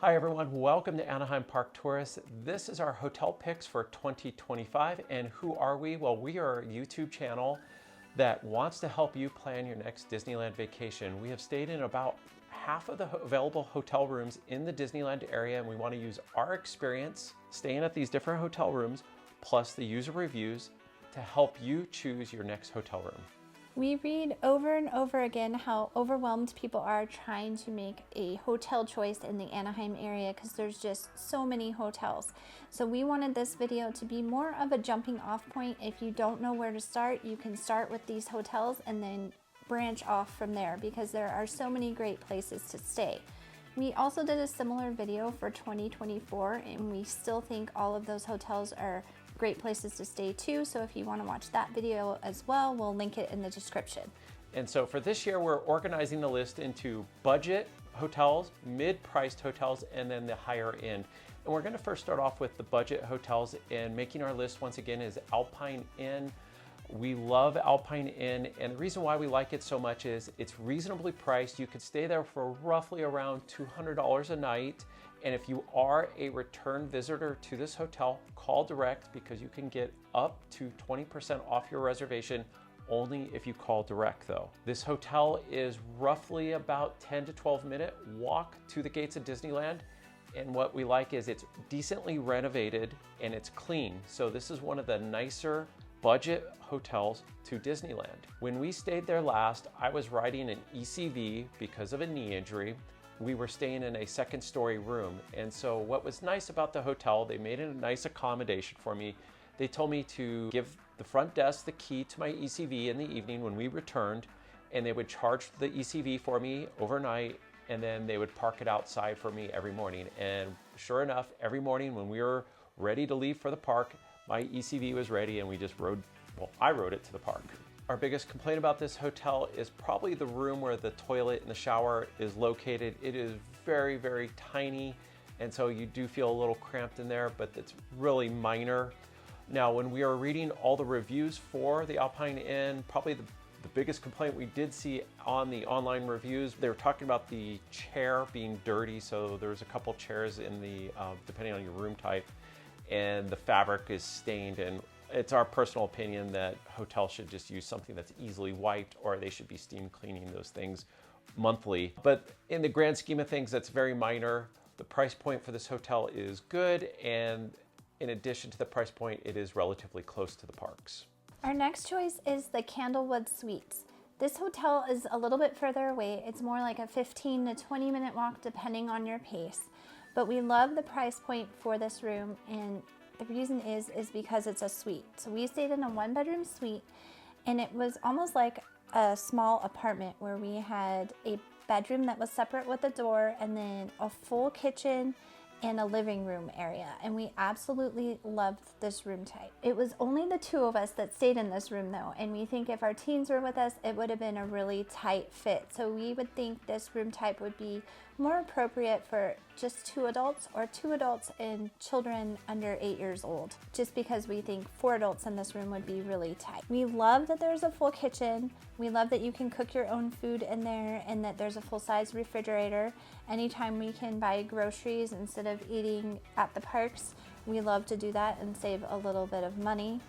Hi everyone, welcome to Anaheim Park Tourists. This is our hotel picks for 2025, and who are we? Well, we are a YouTube channel that wants to help you plan your next Disneyland vacation. We have stayed in about half of the available hotel rooms in the Disneyland area, and we want to use our experience staying at these different hotel rooms, plus the user reviews, to help you choose your next hotel room. We read over and over again how overwhelmed people are trying to make a hotel choice in the Anaheim area because there's just so many hotels. So we wanted this video to be more of a jumping off point. If you don't know where to start, you can start with these hotels and then branch off from there because there are so many great places to stay. We also did a similar video for 2024 and we still think all of those hotels are great places to stay too. So if you want to watch that video as well, we'll link it in the description. And so for this year, we're organizing the list into budget hotels, mid-priced hotels, and then the higher end. And we're going to first start off with the budget hotels, and making our list once again is Alpine Inn. We love Alpine Inn, and the reason why we like it so much is it's reasonably priced. You could stay there for roughly around $200 a night. And if you are a return visitor to this hotel, call direct because you can get up to 20% off your reservation only if you call direct though. This hotel is roughly about 10 to 12 minute walk to the gates of Disneyland. And what we like is it's decently renovated and it's clean. So this is one of the nicer budget hotels to Disneyland. When we stayed there last, I was riding an ECV because of a knee injury. We were staying in a second story room. And so what was nice about the hotel, they made a nice accommodation for me. They told me to give the front desk the key to my ECV in the evening when we returned, and they would charge the ECV for me overnight, and then they would park it outside for me every morning. And sure enough, every morning when we were ready to leave for the park, my ECV was ready and we just I rode it to the park. Our biggest complaint about this hotel is probably the room where the toilet and the shower is located. It is very, very tiny, and so you do feel a little cramped in there, but it's really minor. Now, when we are reading all the reviews for the Alpine Inn, probably the biggest complaint we did see on the online reviews, they were talking about the chair being dirty. So there's a couple chairs in the, depending on your room type, and the fabric is stained. And it's our personal opinion that hotels should just use something that's easily wiped, or they should be steam cleaning those things monthly. But in the grand scheme of things, that's very minor. The price point for this hotel is good, and in addition to the price point, it is relatively close to the parks. Our next choice is the Candlewood Suites. This hotel is a little bit further away. It's more like a 15 to 20 minute walk depending on your pace. But we love the price point for this room, and the reason is because it's a suite. So we stayed in a 1-bedroom suite, and it was almost like a small apartment where we had a bedroom that was separate with a door, and then a full kitchen and a living room area, and we absolutely loved this room type. It was only the two of us that stayed in this room though, and we think if our teens were with us, it would have been a really tight fit. So we would think this room type would be more appropriate for just 2 adults or 2 adults and children under 8 years old, just because we think 4 adults in this room would be really tight. We love that there's a full kitchen. We love that you can cook your own food in there and that there's a full-size refrigerator. Anytime we can buy groceries instead of eating at the parks, we love to do that and save a little bit of money.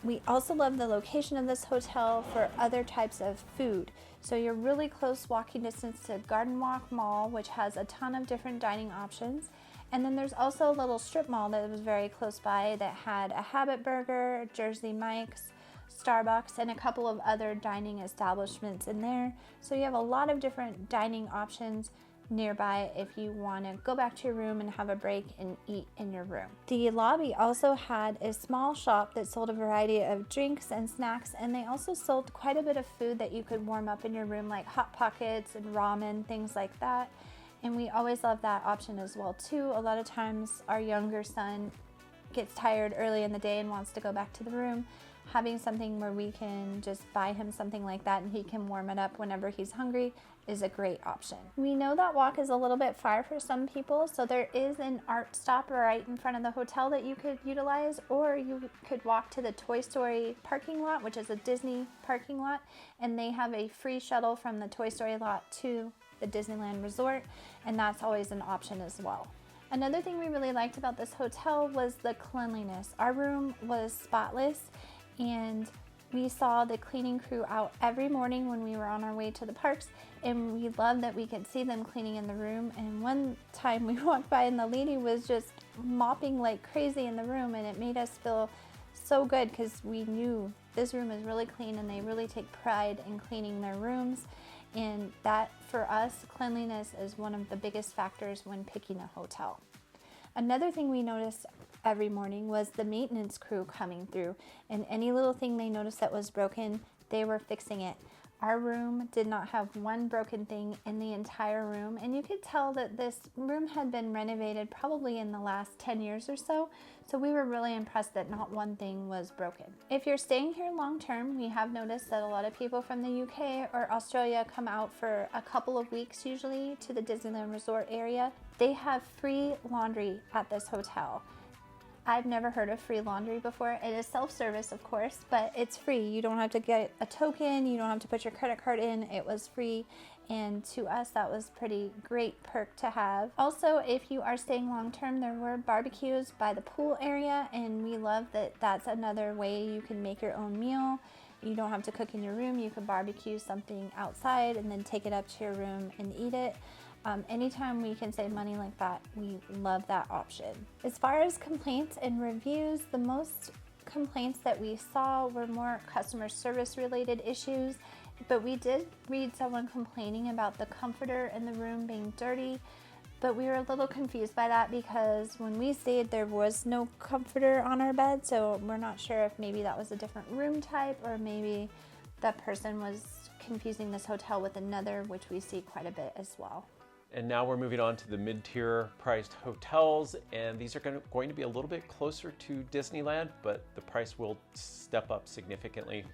We also love the location of this hotel for other types of food. So you're really close walking distance to Garden Walk Mall, which has a ton of different dining options. And then there's also a little strip mall that was very close by that had a Habit Burger, Jersey Mike's, Starbucks, and a couple of other dining establishments in there. So you have a lot of different dining options nearby if you want to go back to your room and have a break and eat in your room. The lobby also had a small shop that sold a variety of drinks and snacks, and they also sold quite a bit of food that you could warm up in your room, like Hot Pockets and ramen, things like that. And we always love that option as well too. A lot of times our younger son gets tired early in the day and wants to go back to the room. Having something where we can just buy him something like that and he can warm it up whenever he's hungry is a great option. We know that walk is a little bit far for some people, so there is an art stop right in front of the hotel that you could utilize, or you could walk to the Toy Story parking lot, which is a Disney parking lot, and they have a free shuttle from the Toy Story lot to the Disneyland Resort, and that's always an option as well. Another thing we really liked about this hotel was the cleanliness. Our room was spotless, and we saw the cleaning crew out every morning when we were on our way to the parks, and we loved that we could see them cleaning in the room. And one time we walked by and the lady was just mopping like crazy in the room, and it made us feel so good because we knew this room is really clean and they really take pride in cleaning their rooms. And that, for us, cleanliness is one of the biggest factors when picking a hotel. Another thing we noticed every morning was the maintenance crew coming through, and any little thing they noticed that was broken, they were fixing it. Our room did not have one broken thing in the entire room, and you could tell that this room had been renovated probably in the last 10 years or so, so we were really impressed that not one thing was broken. If you're staying here long term, we have noticed that a lot of people from the UK or Australia come out for a couple of weeks usually to the Disneyland Resort area. They have free laundry at this hotel. I've never heard of free laundry before. It is self-service, of course, but it's free. You don't have to get a token. You don't have to put your credit card in. It was free, and to us, that was pretty great perk to have. Also, if you are staying long-term, there were barbecues by the pool area, and we love that that's another way you can make your own meal. You don't have to cook in your room. You can barbecue something outside and then take it up to your room and eat it. Anytime we can save money like that, we love that option. As far as complaints and reviews, the most complaints that we saw were more customer service related issues, but we did read someone complaining about the comforter in the room being dirty, but we were a little confused by that because when we stayed there was no comforter on our bed, so we're not sure if maybe that was a different room type or maybe that person was confusing this hotel with another, which we see quite a bit as well. And now we're moving on to the mid-tier priced hotels, and these are going to be a little bit closer to Disneyland, but the price will step up significantly.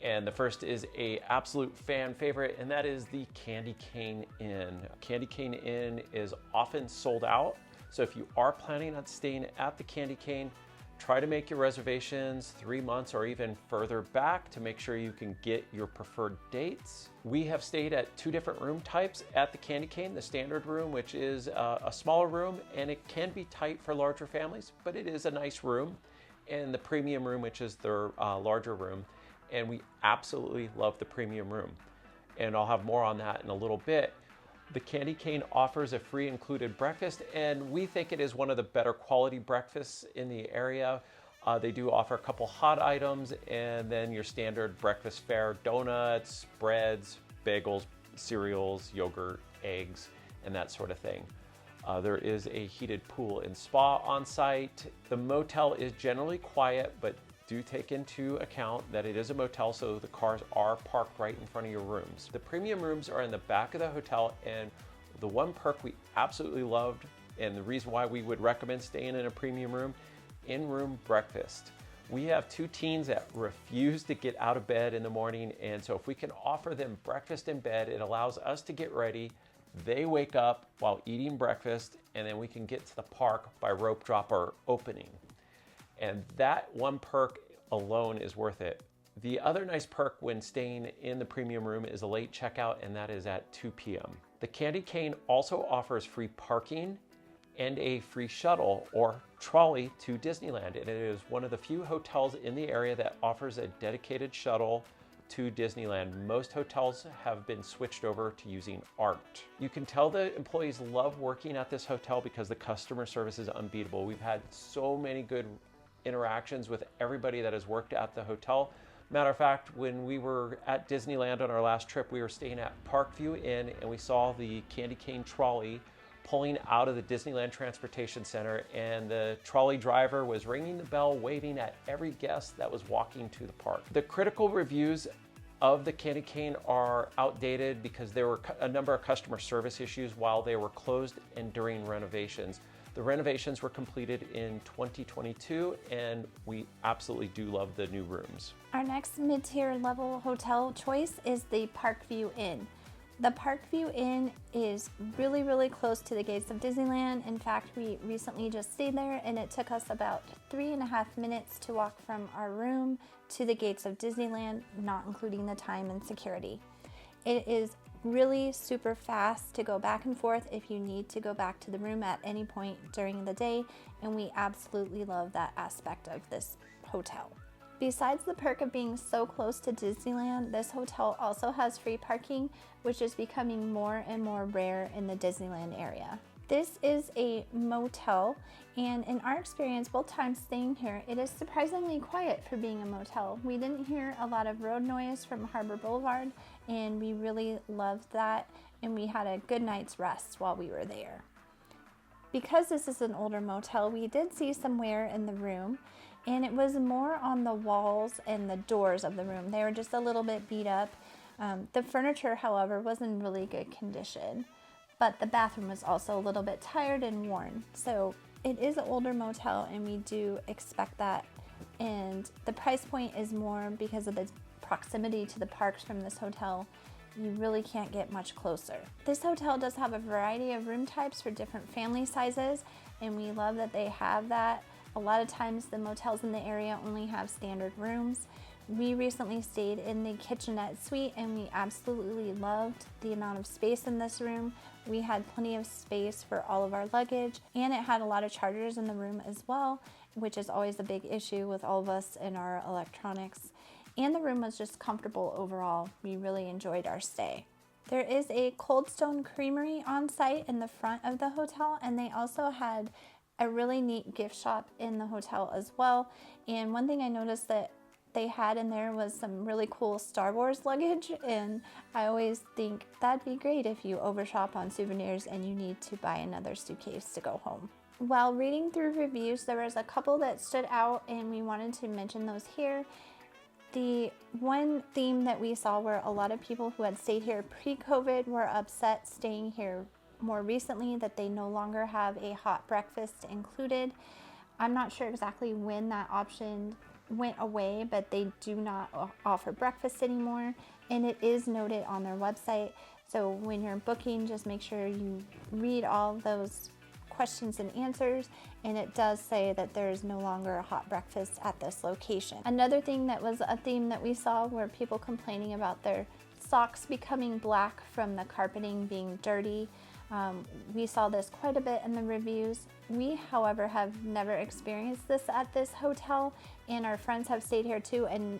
And the first is a absolute fan favorite, and that is the Candy Cane Inn. Candy Cane Inn is often sold out, so if you are planning on staying at the Candy Cane, try to make your reservations 3 months or even further back to make sure you can get your preferred dates. We have stayed at 2 different room types at the Candy Cane. The standard room, which is a smaller room, and it can be tight for larger families, but it is a nice room. And the premium room, which is their larger room. And we absolutely love the premium room. And I'll have more on that in a little bit. The Candy Cane offers a free included breakfast, and we think it is one of the better quality breakfasts in the area. They do offer a couple hot items and then your standard breakfast fare: donuts, breads, bagels, cereals, yogurt, eggs, and that sort of thing. There is a heated pool and spa on site. The motel is generally quiet, but do take into account that it is a motel, so the cars are parked right in front of your rooms. The premium rooms are in the back of the hotel, and the one perk we absolutely loved, and the reason why we would recommend staying in a premium room, in-room breakfast. We have 2 teens that refuse to get out of bed in the morning, and so if we can offer them breakfast in bed, it allows us to get ready. They wake up while eating breakfast, and then we can get to the park by rope drop or opening. And that one perk alone is worth it. The other nice perk when staying in the premium room is a late checkout, and that is at 2 p.m. The Candy Cane also offers free parking and a free shuttle or trolley to Disneyland. And it is one of the few hotels in the area that offers a dedicated shuttle to Disneyland. Most hotels have been switched over to using ART. You can tell the employees love working at this hotel because the customer service is unbeatable. We've had so many good interactions with everybody that has worked at the hotel. Matter of fact, when we were at Disneyland on our last trip, we were staying at Parkview Inn, and we saw the Candy Cane trolley pulling out of the Disneyland Transportation Center, and the trolley driver was ringing the bell, waving at every guest that was walking to the park. The critical reviews of the Candy Cane are outdated because there were a number of customer service issues while they were closed and during renovations. The renovations were completed in 2022, and we absolutely do love the new rooms. Our next mid-tier level hotel choice is the Parkview Inn. The Parkview Inn is really, really close to the gates of Disneyland. In fact, we recently just stayed there, and it took us about 3.5 minutes to walk from our room to the gates of Disneyland, not including the time and security. It is really super fast to go back and forth if you need to go back to the room at any point during the day, and we absolutely love that aspect of this hotel. Besides the perk of being so close to Disneyland, this hotel also has free parking, which is becoming more and more rare in the Disneyland area. This is a motel, and in our experience, both times staying here, it is surprisingly quiet for being a motel. We didn't hear a lot of road noise from Harbor Boulevard, and we really loved that, and we had a good night's rest while we were there. Because this is an older motel, we did see some wear in the room, and it was more on the walls and the doors of the room. They were just a little bit beat up. The furniture, however, was in really good condition. But the bathroom was also a little bit tired and worn. So it is an older motel, and we do expect that. And the price point is more because of the proximity to the parks from this hotel. You really can't get much closer. This hotel does have a variety of room types for different family sizes, and we love that they have that. A lot of times the motels in the area only have standard rooms. We recently stayed in the kitchenette suite, and we absolutely loved the amount of space in this room. We had plenty of space for all of our luggage, and it had a lot of chargers in the room as well, which is always a big issue with all of us in our electronics. And the room was just comfortable overall. We really enjoyed our stay. There is a Cold Stone Creamery on site in the front of the hotel, and they also had a really neat gift shop in the hotel as well. And one thing I noticed that they had in there was some really cool Star Wars luggage, and I always think that'd be great if you overshop on souvenirs and you need to buy another suitcase to go home. While reading through reviews, there was a couple that stood out, and we wanted to mention those here. The one theme that we saw were a lot of people who had stayed here pre-COVID were upset staying here more recently that they no longer have a hot breakfast included. I'm not sure exactly when that option went away, but they do not offer breakfast anymore, and it is noted on their website. So when you're booking, just make sure you read all those questions and answers, and it does say that there is no longer a hot breakfast at this location. Another thing that was a theme that we saw were people complaining about their socks becoming black from the carpeting being dirty. We saw this quite a bit in the reviews. We, however, have never experienced this at this hotel, and our friends have stayed here too, and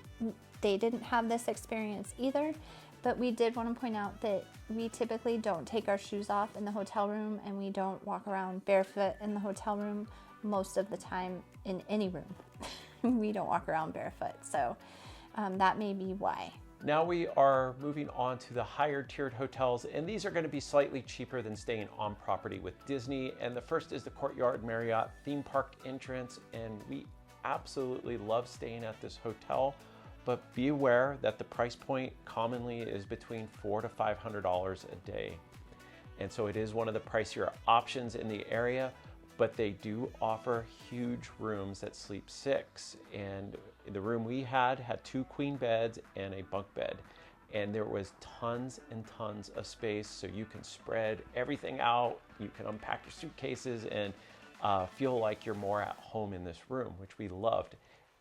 they didn't have this experience either. But we did want to point out that we typically don't take our shoes off in the hotel room, and we don't walk around barefoot in the hotel room most of the time in any room. We don't walk around barefoot, so that may be why. Now we are moving on to the higher tiered hotels, and these are going to be slightly cheaper than staying on property with Disney. And the first is the Courtyard Marriott theme park entrance, and we absolutely love staying at this hotel, but be aware that the price point commonly is between $400 to $500 a day. And so it is one of the pricier options in the area, but they do offer huge rooms that sleep 6. And the room we had 2 queen beds and a bunk bed. And there was tons and tons of space, so you can spread everything out. You can unpack your suitcases and feel like you're more at home in this room, which we loved.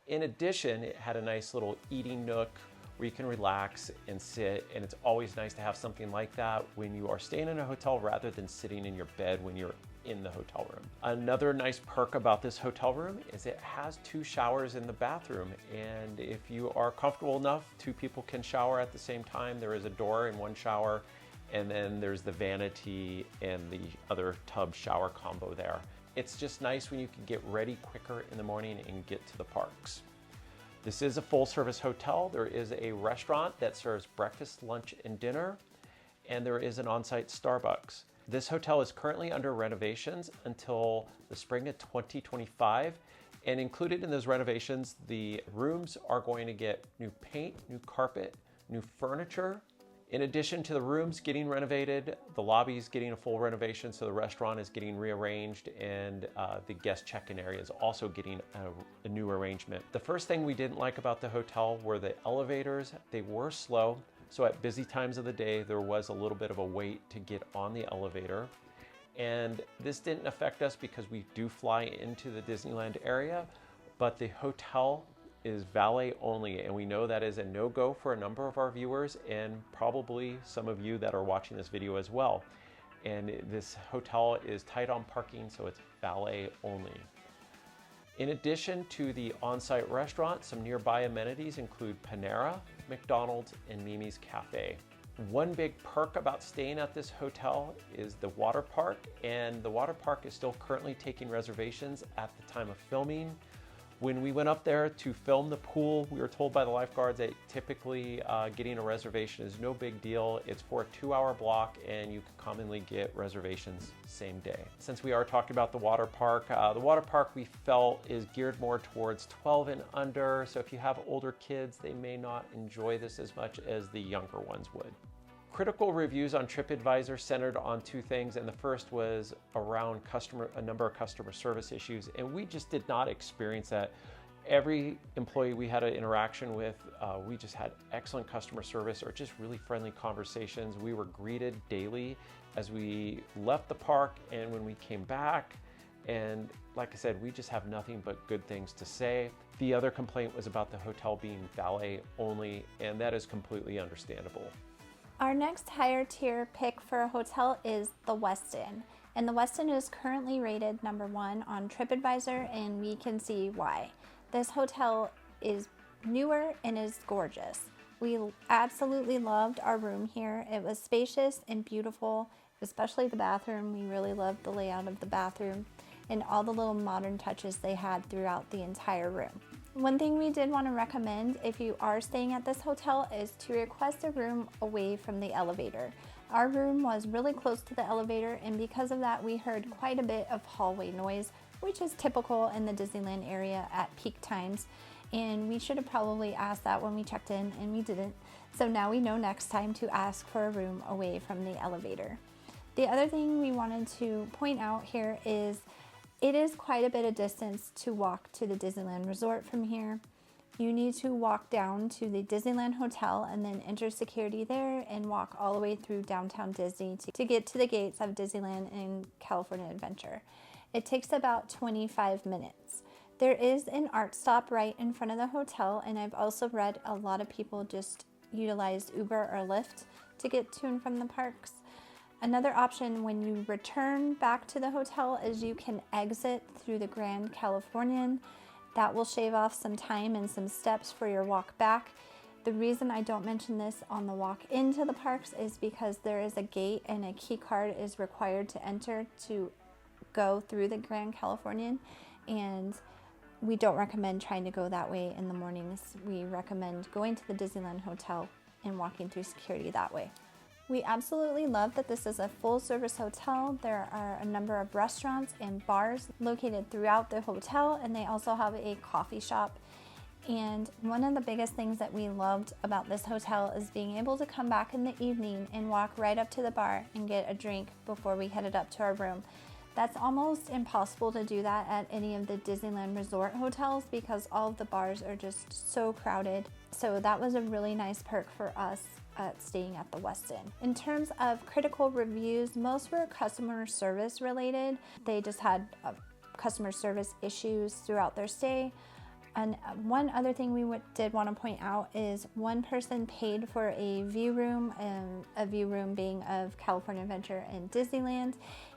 In addition, it had a nice little eating nook where you can relax and sit, and it's always nice to have something like that when you are staying in a hotel rather than sitting in your bed when you're in the hotel room. Another nice perk about this hotel room is it has 2 showers in the bathroom, and if you are comfortable enough, 2 people can shower at the same time. There is a door in one shower, and then there's the vanity and the other tub shower combo there. It's just nice when you can get ready quicker in the morning and get to the parks. This is a full service hotel. There is a restaurant that serves breakfast, lunch, and dinner, and there is an on-site Starbucks. This hotel is currently under renovations until the spring of 2025, and included in those renovations, the rooms are going to get new paint, new carpet, new furniture. In addition to the rooms getting renovated, the lobby is getting a full renovation, so the restaurant is getting rearranged, and the guest check-in area is also getting a new arrangement. The first thing we didn't like about the hotel were the elevators. They were slow, so at busy times of the day, there was a little bit of a wait to get on the elevator. And this didn't affect us because we do fly into the Disneyland area, but the hotel is valet only, and we know that is a no-go for a number of our viewers and probably some of you that are watching this video as well. And this hotel is tight on parking, so it's valet only. In addition to the on-site restaurant, some nearby amenities include Panera, McDonald's, and Mimi's Cafe. One big perk about staying at this hotel is the water park, and the water park is still currently taking reservations at the time of filming. When we went up there to film the pool, we were told by the lifeguards that typically getting a reservation is no big deal. It's for a 2-hour block and you can commonly get reservations same day. Since we are talking about the water park we felt is geared more towards 12 and under. So if you have older kids, they may not enjoy this as much as the younger ones would. Critical reviews on TripAdvisor centered on two things, and the first was around a number of customer service issues, and we just did not experience that. Every employee we had an interaction with, we just had excellent customer service or just really friendly conversations. We were greeted daily as we left the park and when we came back, and like I said, we just have nothing but good things to say. The other complaint was about the hotel being valet only, and that is completely understandable. Our next higher tier pick for a hotel is the Westin. And the Westin is currently rated #1 on TripAdvisor, and we can see why. This hotel is newer and is gorgeous. We absolutely loved our room here. It was spacious and beautiful, especially the bathroom. We really loved the layout of the bathroom and all the little modern touches they had throughout the entire room. One thing we did want to recommend if you are staying at this hotel is to request a room away from the elevator. Our room was really close to the elevator, and because of that we heard quite a bit of hallway noise, which is typical in the Disneyland area at peak times, and we should have probably asked that when we checked in and we didn't. So now we know next time to ask for a room away from the elevator. The other thing we wanted to point out here is it is quite a bit of distance to walk to the Disneyland Resort from here. You need to walk down to the Disneyland Hotel and then enter security there and walk all the way through downtown Disney to get to the gates of Disneyland and California Adventure. It takes about 25 minutes. There is an art stop right in front of the hotel, and I've also read a lot of people just utilized Uber or Lyft to get to and from the parks. Another option when you return back to the hotel is you can exit through the Grand Californian. That will shave off some time and some steps for your walk back. The reason I don't mention this on the walk into the parks is because there is a gate and a key card is required to enter to go through the Grand Californian, and we don't recommend trying to go that way in the mornings. We recommend going to the Disneyland Hotel and walking through security that way. We absolutely love that this is a full-service hotel. There are a number of restaurants and bars located throughout the hotel, and they also have a coffee shop. And one of the biggest things that we loved about this hotel is being able to come back in the evening and walk right up to the bar and get a drink before we headed up to our room. That's almost impossible to do that at any of the Disneyland Resort hotels because all of the bars are just so crowded. So that was a really nice perk for us staying at the Westin. In terms of critical reviews, most were customer service related. They just had customer service issues throughout their stay. And one other thing we did want to point out is one person paid for a view room being of California Adventure and Disneyland,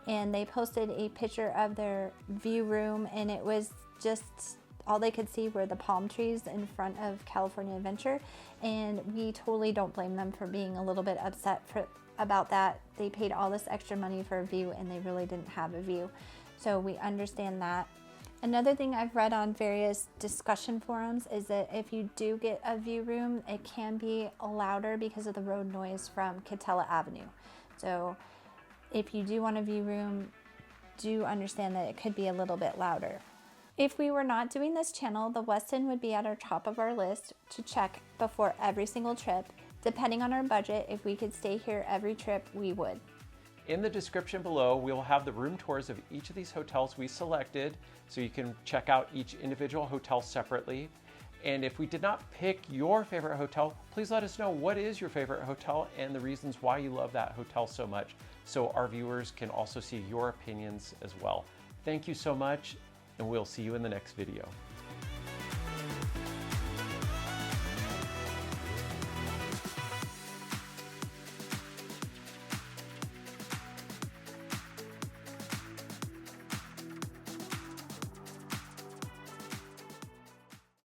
and they posted a picture of their view room, and it was just all they could see were the palm trees in front of California Adventure, and we totally don't blame them for being a little bit upset about that. They paid all this extra money for a view and they really didn't have a view, so we understand that. Another thing I've read on various discussion forums is that if you do get a view room, it can be louder because of the road noise from Catella Avenue. So if you do want a view room, do understand that it could be a little bit louder. If we were not doing this channel, the Westin would be at our top of our list to check before every single trip. Depending on our budget, if we could stay here every trip, we would. In the description below, we will have the room tours of each of these hotels we selected, so you can check out each individual hotel separately. And if we did not pick your favorite hotel, please let us know what is your favorite hotel and the reasons why you love that hotel so much, so our viewers can also see your opinions as well. Thank you so much, and we'll see you in the next video.